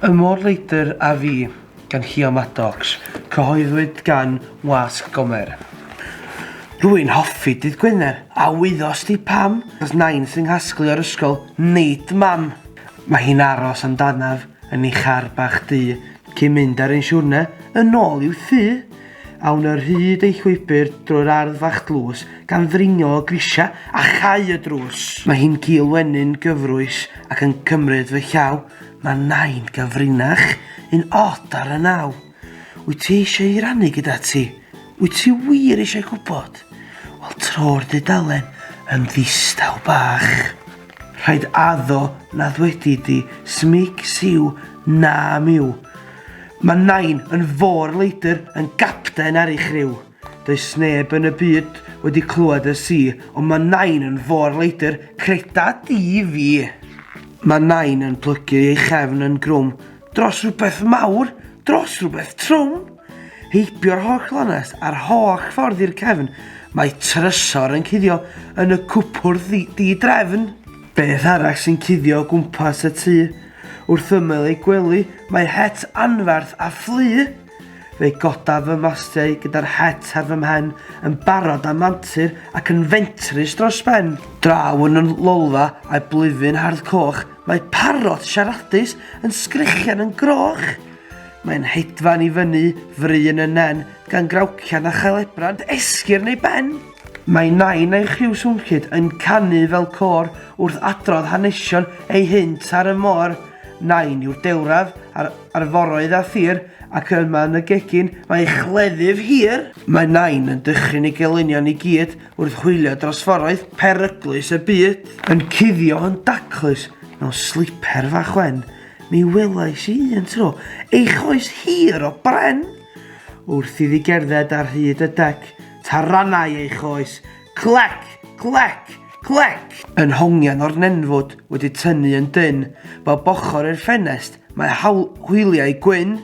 Y Môr Leidr a fi, gan Llio Maddox, cyhoeddwyd gan Wasg Gomer. Rwy'n hoffi dydd Gwener, a wyddos di pam, os nain sy'n hasglu o'r ysgol, nid mam. Mae hi'n aros amdanaf yn ei char bach du, cyn mynd ar ein siwrne yn ôl i'w thŷ. Awn yr hyd ei chwybr drwy'r ardd fach tlws gan ddringo o grisia a chau y drws. Mae hi'n gilwenyn gyfrwys ac yn cymryd fy llaw. Mae nain gyfrinach yn od ar y naw. Wyt ti eisiau i rannu gyda ti? Wyt ti wir eisiau gwybod? Wel, tro'r dudalen yn ddistaw bach. Rhaid addo nad wedi di smig siw na miw. Mae nain yn Fôr Leidr yn gapten ar ei chriw. Does neb yn y byd wedi clywed y si, ond mae nain yn Fôr Leidr creda di fi. Mae nain yn plygu ei chefn yn grwm dros rhywbeth mawr, dros rhywbeth trwm. Heibio'r holl lones a'r holl ffordd i'r cefn, mae trysor yn cuddio yn y cwpwr di-drefn. Beth arall sy'n cuddio gwmpas y tŷ? Wrth ymyl ei gwely, mae het anferth a fflu. Fe godaf fy mastiau gyda'r het ar fy mhen yn barod am mantur ac yn fentrus dros ben. Draw yn y lolfa a'i blifyn hardd coch, mae parot siaradus yn sgrichian yn groch. Mae'n hedfan i fyny, fry yn y nen, gan grawcian a chelebrant esgir neu ben. Mae nain a'i chriw swnllyd yn canu fel cor wrth adrodd hanesion ei hynt ar y môr. Nain yw'r dewraf ar foroedd a thir, ac yma yn y gegin mae chleddyf hir. Mae nain yn dychryn ei gelynion i gyd wrth chwilio dros foroedd peryglus y byd. Yn cuddio yn daclus mewn sliper fach wen, mi welais i un tro ei choes hir o bren. Wrth iddi gerdded ar hyd y dec, tarannau ei choes, clec, clec, clec. Yn hongian o'r nenfwd wedi tynnu yn dyn, fel bochor i'r ffenest mae hwyliau gwyn.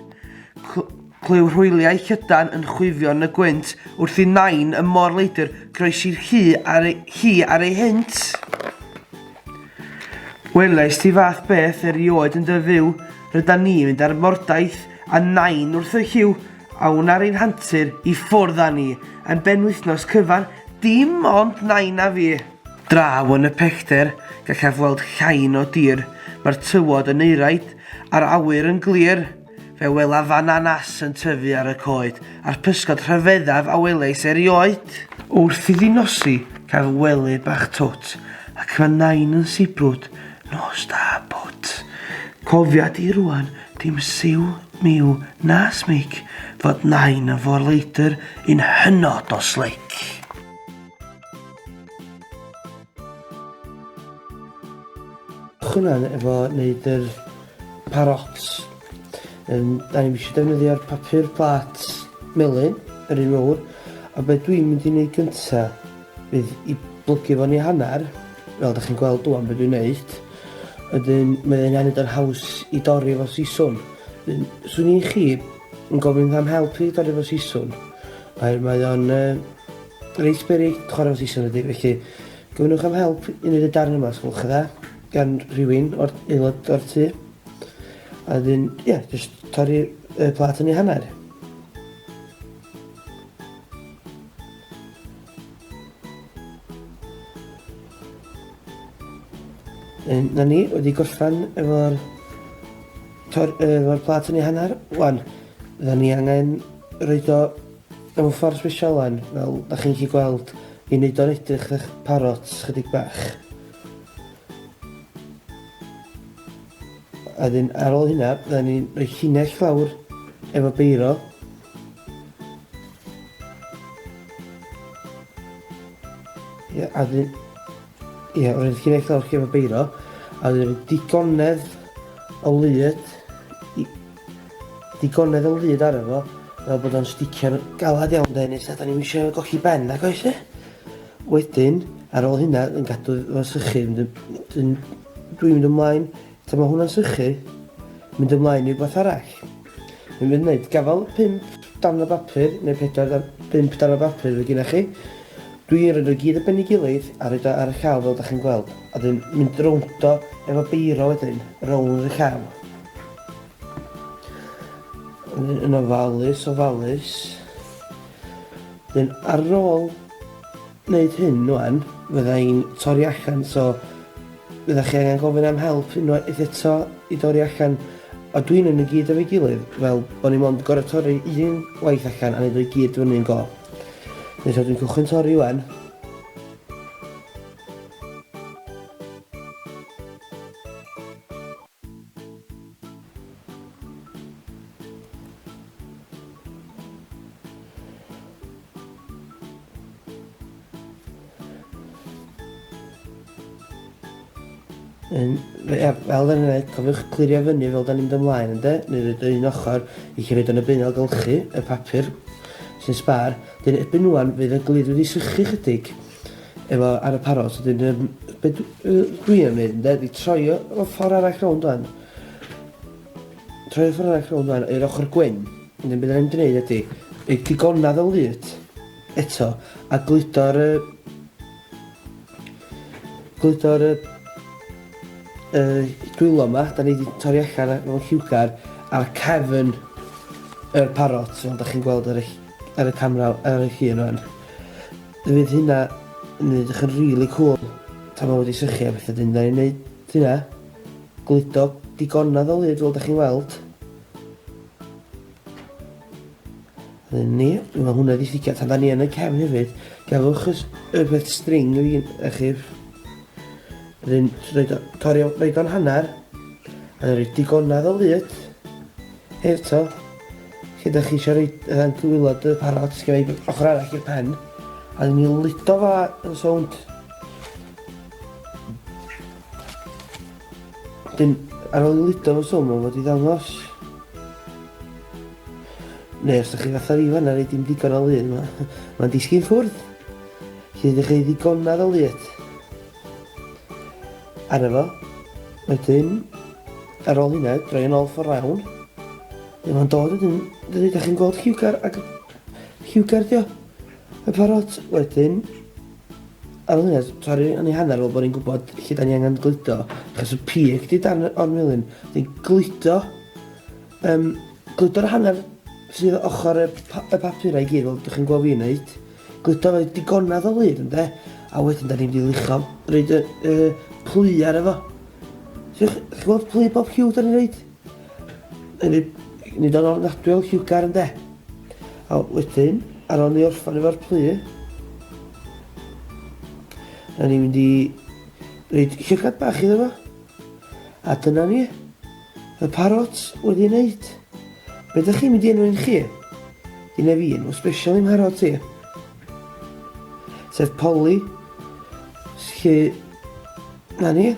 Clyw hwyliau llydan yn chwifio yn y gwynt wrth i nain y Môr Leidr groesi'r hi ar ei hynt. Welais ti fath beth erioed yn dy fyw, rydyn ni mynd ar mordaeth a nain wrth y lliw. Awn ar ein hantur i ffwrdd â ni, yn benwythnos cyfan, dim ond nain a fi. Draw yn y pellter, gallaf weld llain o dir, mae'r tywod yn eiraid, a'r awyr yn glir. Fe wela fan anas yn tyfu ar y coed, a'r pysgod rhyfeddaf a welais erioed. Wrth iddi nosi, cael wely bach tot, ac mae nain yn sibrwd, nos da bod. Cofiad i rwan, dim siw, miw, na smig, fod nain y Fôr Leidr yn hynod o slic. Hwnna'n efo wneud yr parots. Da ni'n eisiau defnyddio'r papur plat melyn, yr un mawr, a beth dwi'n mynd i wneud gyntaf fydd i blygu fo'n ei hanner, fel da chi'n gweld dwi'n beth dwi'n wneud. Ydyn, mae'n angen yn haws i dorri efo siswn. Swn i chi yn gofyn am help i dorri efo siswn. Mae o'n reit berig chwarae efo siswn ydy, felly gofynwch am help i wneud y darn yma, sgwlwch chi dda, gan rhywun o'r aelod o'r tŷ. A dyn, jyst torri'r plat yn ei hanner. Na ni wedi gorffan efo'r plat yn ei hanner. Wan, da ni angen roed o mewn ffordd sbesial wan, fel da chi'n gallu gweld i wneud o'n edrych eich parot chydig bach. A dyn, ar ôl hynna, da ni'n rhoi llinell llawr efo beiro. A dyn, roedd llinell llawr efo beiro. A dyn, digonedd o lyd ar efo, fel bod o'n sticio'n galad iawn da, nes da ni'n eisiau golli ben, ac oes e? Wedyn, ar ôl hynna, yn gadw efo sychu, dwi'n mynd ymlaen. Ta mae hwnna'n sychu, mynd ymlaen i rhywbeth arall. Mi'n mynd wneud gafal 5 darn o bapur, neu 4 darn 5 darn o bapur fe gyda chi. Dwi'n rhaid o gyd ar ben ei gilydd a rhaid o ar y llaw fel da chi'n gweld. A dwi'n mynd rownd o efo beiro wedyn, rownd y llaw. Yn ofalus. Dyn ar ôl wneud hyn rwan, fydda i'n torri allan, so fydda chi angen gofyn am help unwaith eto i dorri allan. A dwi'n yn y gyd efo'i gilydd, fel bod ni mond gorau torri un waith allan a neud o'i gyd fyny yn go. So dwi'n cychwyn torri rwan. Fel dan ni'n gwneud, cofiwch clirio fyny fel dan ni'n mynd ymlaen, ynddo? Neu roed un ochr i chi roed yn y bynel gylchu, y papur sy'n sbar. Dyn erbyn rwan fydd y glid wedi sychu chydig efo ar y parot. Dyn be dwi'n mynd, ynddo? Di troi o ffordd arall rownd rwan. Troi o ffordd arall rownd rwan i'r ochr gwyn. Dyn beth ni'n gwneud ydy, ei digonedd o lyd eto, a gludo'r dwylo yma, da ni wedi torri allan mewn lliwgar ar cefn yr parot, fel da chi'n gweld ar y camera ar y llun rwan. Fydd hynna yn edrych yn really cool tan ma wedi sychu a beth ydyn. Da ni'n gwneud hynna, gludo digonedd o lyd fel da chi'n weld. Mae hwnna wedi thigio tan da ni yn y cefn hefyd. Gafwch y beth string i chi'r Rydyn roed o'n hanner, a roed digonedd o lyd eto. Lle da chi eisiau roed gwylod y parot, sgyn ei ochr arall i'r pen, a ni lido fa yn sownd. Dyn, ar ôl i lido yn sownd, mae'n fod i ddangos. Neu os da chi fatha fi fanna, roed dim digon o lyd, mae'n disgyn ffwrdd. Lle da chi digonedd o lyd. Arna fo, wedyn, ar ôl hynna, droi yn ôl ffordd rawn. Mae'n dod ydyn, dydy, da chi'n gweld lliwgar ac lliwgar dio, y parot. Wedyn, ar ôl hynna, torri yn ei hanner fel bod ni'n gwybod lle da ni angen gludo. Achos y pig di dan o'r milyn. Dwi'n gludo'r hanner sydd ochr y papurau i gyd, fel ydych chi'n gweld fi'n neud. Gludo fe digonedd o lyd, ynddo? A wedyn da ni'n di licho, roed plu ar efo. Chi'n gweld plu bob lliw da ni'n roed? Ni do'n ofnadwy o lliwgar ynddo? A wedyn, ar ôl ni orffan efo'r plu, da ni'n mynd i roed llygad bach iddo fo. A dyna ni, y parot wedi wneud. Be ydych chi'n mynd i enwyn chi? Dyna fi enw special i'm parot i. Sef Polly, lle, na ni,